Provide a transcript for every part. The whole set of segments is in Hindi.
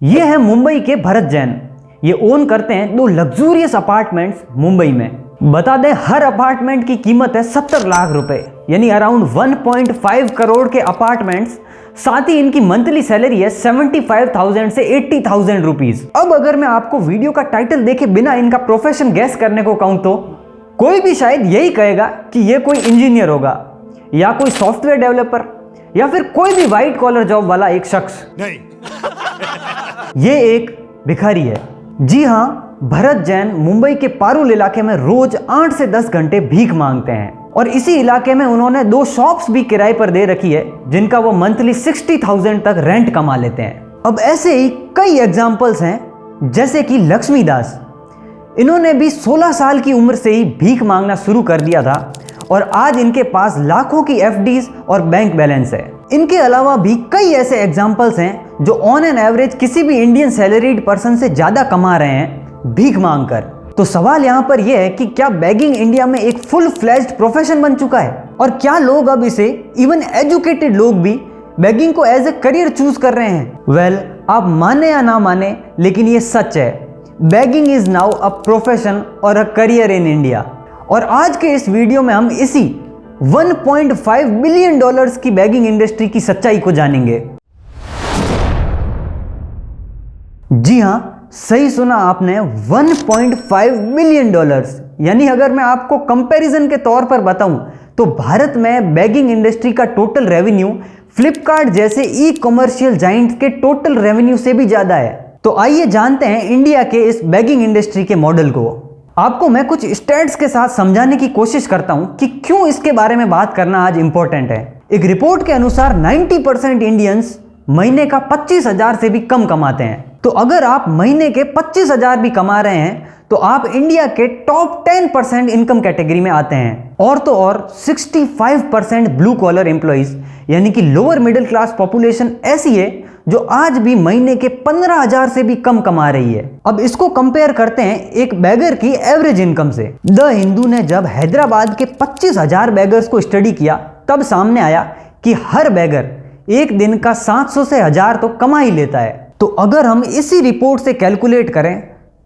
ये है मुंबई के भरत जैन। ये ओन करते हैं 2 लग्जूरियस अपार्टमेंट्स मुंबई में। बता दें, हर अपार्टमेंट की कीमत है 70 लाख रुपए, यानी अराउंड 1.5 करोड़ के अपार्टमेंट्स। साथ ही इनकी मंथली सैलरी है 75,000 से 80,000 रुपीज। अब अगर मैं आपको वीडियो का टाइटल देखे बिना इनका प्रोफेशन गैस करने को कहूं तो कोई भी शायद यही कहेगा कि ये कोई इंजीनियर होगा या कोई सॉफ्टवेयर डेवलपर या फिर कोई भी व्हाइट कॉलर जॉब वाला एक शख्स। नहीं। ये एक भिखारी है। जी हाँ, भरत जैन मुंबई के पारुल इलाके में रोज 8 से 10 घंटे भीख मांगते हैं और इसी इलाके में उन्होंने 2 शॉप्स भी किराए पर दे रखी है जिनका वो मंथली 60,000 तक रेंट कमा लेते हैं। अब ऐसे ही कई एग्जाम्पल्स हैं, जैसे कि लक्ष्मी दास। इन्होंने भी 16 साल की उम्र से ही भीख मांगना शुरू कर दिया था और आज इनके पास लाखों की एफडीज और बैंक बैलेंस है। इनके अलावा भी कई ऐसे एग्जाम्पल्स हैं जो ऑन एन एवरेज किसी भी इंडियन सैलरीड पर्सन से ज्यादा कमा रहे हैं भीख मांगकर। तो सवाल यहाँ पर यह है कि क्या बेगिंग इंडिया में एक फुल फ्लेज्ड प्रोफेशन बन चुका है और क्या लोग अब इसे, इवन एजुकेटेड लोग भी बेगिंग को एज ए करियर चूज कर रहे हैं? वेल, आप माने या ना माने, लेकिन ये सच है। Begging is now a profession और अ करियर इन इंडिया। और आज के इस वीडियो में हम इसी 1.5 बिलियन डॉलर्स की बेगिंग इंडस्ट्री की सच्चाई को जानेंगे। जी हाँ, सही सुना आपने, 1.5 बिलियन डॉलर्स। यानी अगर मैं आपको कंपैरिजन के तौर पर बताऊं तो भारत में बेगिंग इंडस्ट्री का टोटल रेवेन्यू फ्लिपकार्ट जैसे ई कमर्शियल जाइंट के टोटल रेवेन्यू से भी ज्यादा है। तो आइए जानते हैं इंडिया के इस बेगिंग इंडस्ट्री के मॉडल को। आपको मैं कुछ स्टैट्स के साथ समझाने की कोशिश करता हूं कि क्यों इसके बारे में बात करना आज इंपॉर्टेंट है। एक रिपोर्ट के अनुसार 90% इंडियंस महीने का 25,000 से भी कम कमाते हैं। तो अगर आप महीने के 25,000 भी कमा रहे हैं तो आप इंडिया के टॉप 10% इनकम कैटेगरी में आते हैं। और तो और 65% ब्लू कॉलर एम्प्लॉइज यानी कि लोअर मिडिल क्लास पॉपुलेशन ऐसी है जो आज भी महीने के 15,000 से भी कम कमा रही है। अब इसको कंपेयर करते हैं एक बैगर की एवरेज इनकम से। द हिंदू ने जब हैदराबाद के 25,000 बैगर्स को स्टडी किया तब सामने आया कि हर बैगर एक दिन का 700 से 1000 तो कमा ही लेता है। तो अगर हम इसी रिपोर्ट से कैलकुलेट करें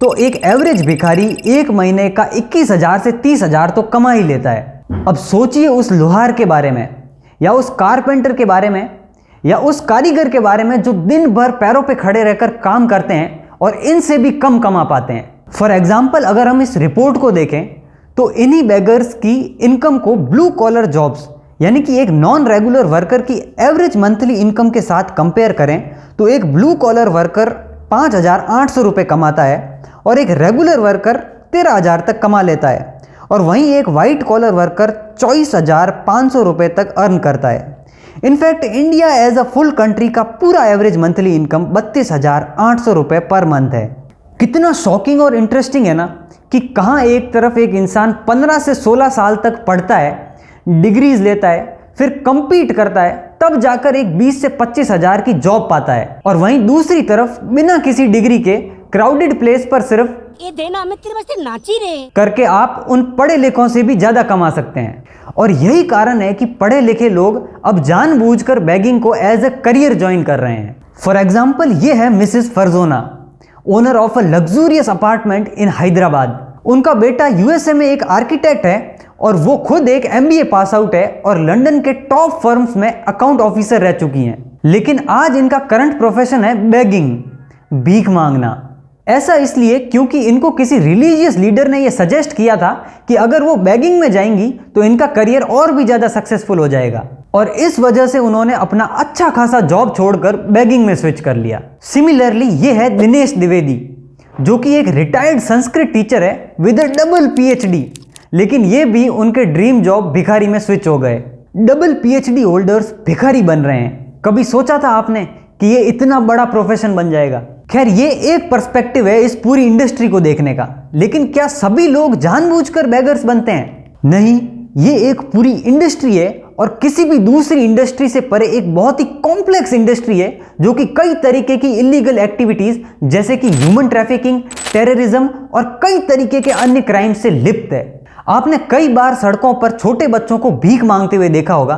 तो एक एवरेज भिखारी एक महीने का 21,000 से 30,000 तो कमा ही लेता है। अब सोचिए उस लोहार के बारे में या उस कारपेंटर के बारे में या उस कारीगर के बारे में जो दिन भर पैरों पे खड़े रहकर काम करते हैं और इनसे भी कम कमा पाते हैं। फॉर एग्जाम्पल, अगर हम इस रिपोर्ट को देखें तो इन्हीं बेगर्स की इनकम को ब्लू कॉलर जॉब्स यानी कि एक नॉन रेगुलर वर्कर की एवरेज मंथली इनकम के साथ कंपेयर करें तो एक ब्लू कॉलर वर्कर 5,800 रुपये कमाता है और एक रेगुलर वर्कर 13,000 तक कमा लेता है और वहीं एक वाइट कॉलर वर्कर 24,500 रुपये तक अर्न करता है। In fact India as a full country का पूरा एवरेज मंथली इनकम 32,800 रुपये पर मंथ है। कितना शॉकिंग और इंटरेस्टिंग है ना कि कहाँ एक तरफ एक इंसान 15 से 16 साल तक पढ़ता है, डिग्रीज लेता है, फिर कंपीट करता है, तब जाकर एक 20 से 25,000 की जॉब पाता है और वहीं दूसरी तरफ बिना किसी डिग्री के क्राउडेड प्लेस पर सिर्फ ये देना मैं तेरे वास्ते नाची रे करके आप उन पढ़े लिखों से भी ज्यादा कमा सकते हैं। और यही कारण है कि पढ़े लिखे लोग अब जानबूझकर बेगिंग को एज ए करियर ज्वाइन कर रहे हैं। फॉर एग्जाम्पल, ये है Mrs Farzana, owner of a luxurious apartment in Hyderabad. उनका बेटा यूएसए में एक आर्किटेक्ट है और वो खुद एक एमबीए पास आउट है और लंदन के टॉप फर्म्स में अकाउंट ऑफिसर रह चुकी हैं। लेकिन आज इनका करंट प्रोफेशन है बेगिंग, भीख मांगना। ऐसा इसलिए क्योंकि इनको किसी रिलीजियस लीडर ने यह सजेस्ट किया था कि अगर वो बेगिंग में जाएंगी तो इनका करियर और भी ज्यादा सक्सेसफुल हो जाएगा और इस वजह से उन्होंने अपना अच्छा खासा जॉब छोड़कर बेगिंग में स्विच कर लिया। सिमिलरली ये है दिनेश द्विवेदी, जो कि एक रिटायर्ड संस्कृत टीचर है विद अ डबल पीएचडी, लेकिन ये भी उनके ड्रीम जॉब भिखारी में स्विच हो गए। डबल पीएचडी होल्डर्स भिखारी बन रहे हैं। कभी सोचा था आपने कि ये इतना बड़ा प्रोफेशन बन जाएगा? खैर, ये एक पर्सपेक्टिव है इस पूरी इंडस्ट्री को देखने का, लेकिन क्या सभी लोग जानबूझकर बेगर्स बनते हैं? नहीं, ये एक पूरी इंडस्ट्री है और किसी भी दूसरी इंडस्ट्री से परे एक बहुत ही कॉम्प्लेक्स इंडस्ट्री है जो कि कई तरीके की इलीगल एक्टिविटीज जैसे कि ह्यूमन ट्रैफिकिंग, टेररिज्म और कई तरीके के अन्य क्राइम से लिप्त है। आपने कई बार सड़कों पर छोटे बच्चों को भीख मांगते हुए देखा होगा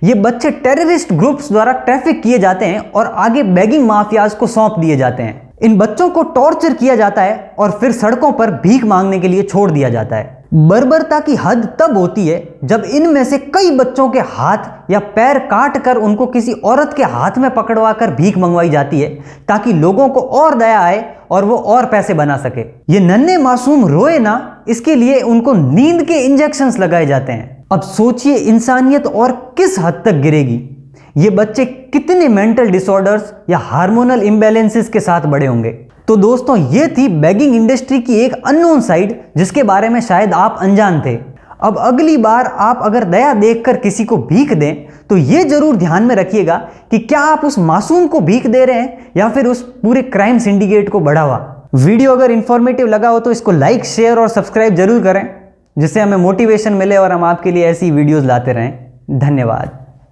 ये बच्चे टेररिस्ट ग्रुप्स द्वारा ट्रैफिक किए जाते हैं और आगे बेगिंग माफियाज को सौंप दिए जाते हैं। इन बच्चों को टॉर्चर किया जाता है और फिर सड़कों पर भीख मांगने के लिए छोड़ दिया जाता है। बर्बरता की हद तब होती है जब इनमें से कई बच्चों के हाथ या पैर काट कर उनको किसी औरत के हाथ में पकड़वा कर भीख मंगवाई जाती है ताकि लोगों को और दया आए और वो और पैसे बना सके। ये नन्हे मासूम रोए ना, इसके लिए उनको नींद के इंजेक्शंस लगाए जाते हैं। अब सोचिए इंसानियत और किस हद तक गिरेगी। ये बच्चे कितने मेंटल डिसऑर्डर्स या हार्मोनल इम्बैलेंसेस के साथ बड़े होंगे। तो दोस्तों, ये थी बेगिंग इंडस्ट्री की एक अननोन साइड जिसके बारे में शायद आप अनजान थे। अब अगली बार आप अगर दया देखकर किसी को भीख दें तो ये जरूर ध्यान में रखिएगा कि क्या आप उस मासूम को भीख दे रहे हैं या फिर उस पूरे क्राइम सिंडिकेट को बढ़ावा। वीडियो अगर इंफॉर्मेटिव लगा हो तो इसको लाइक, शेयर और सब्सक्राइब जरूर करें, जिससे हमें मोटिवेशन मिले और हम आपके लिए ऐसी वीडियोस लाते रहें। धन्यवाद।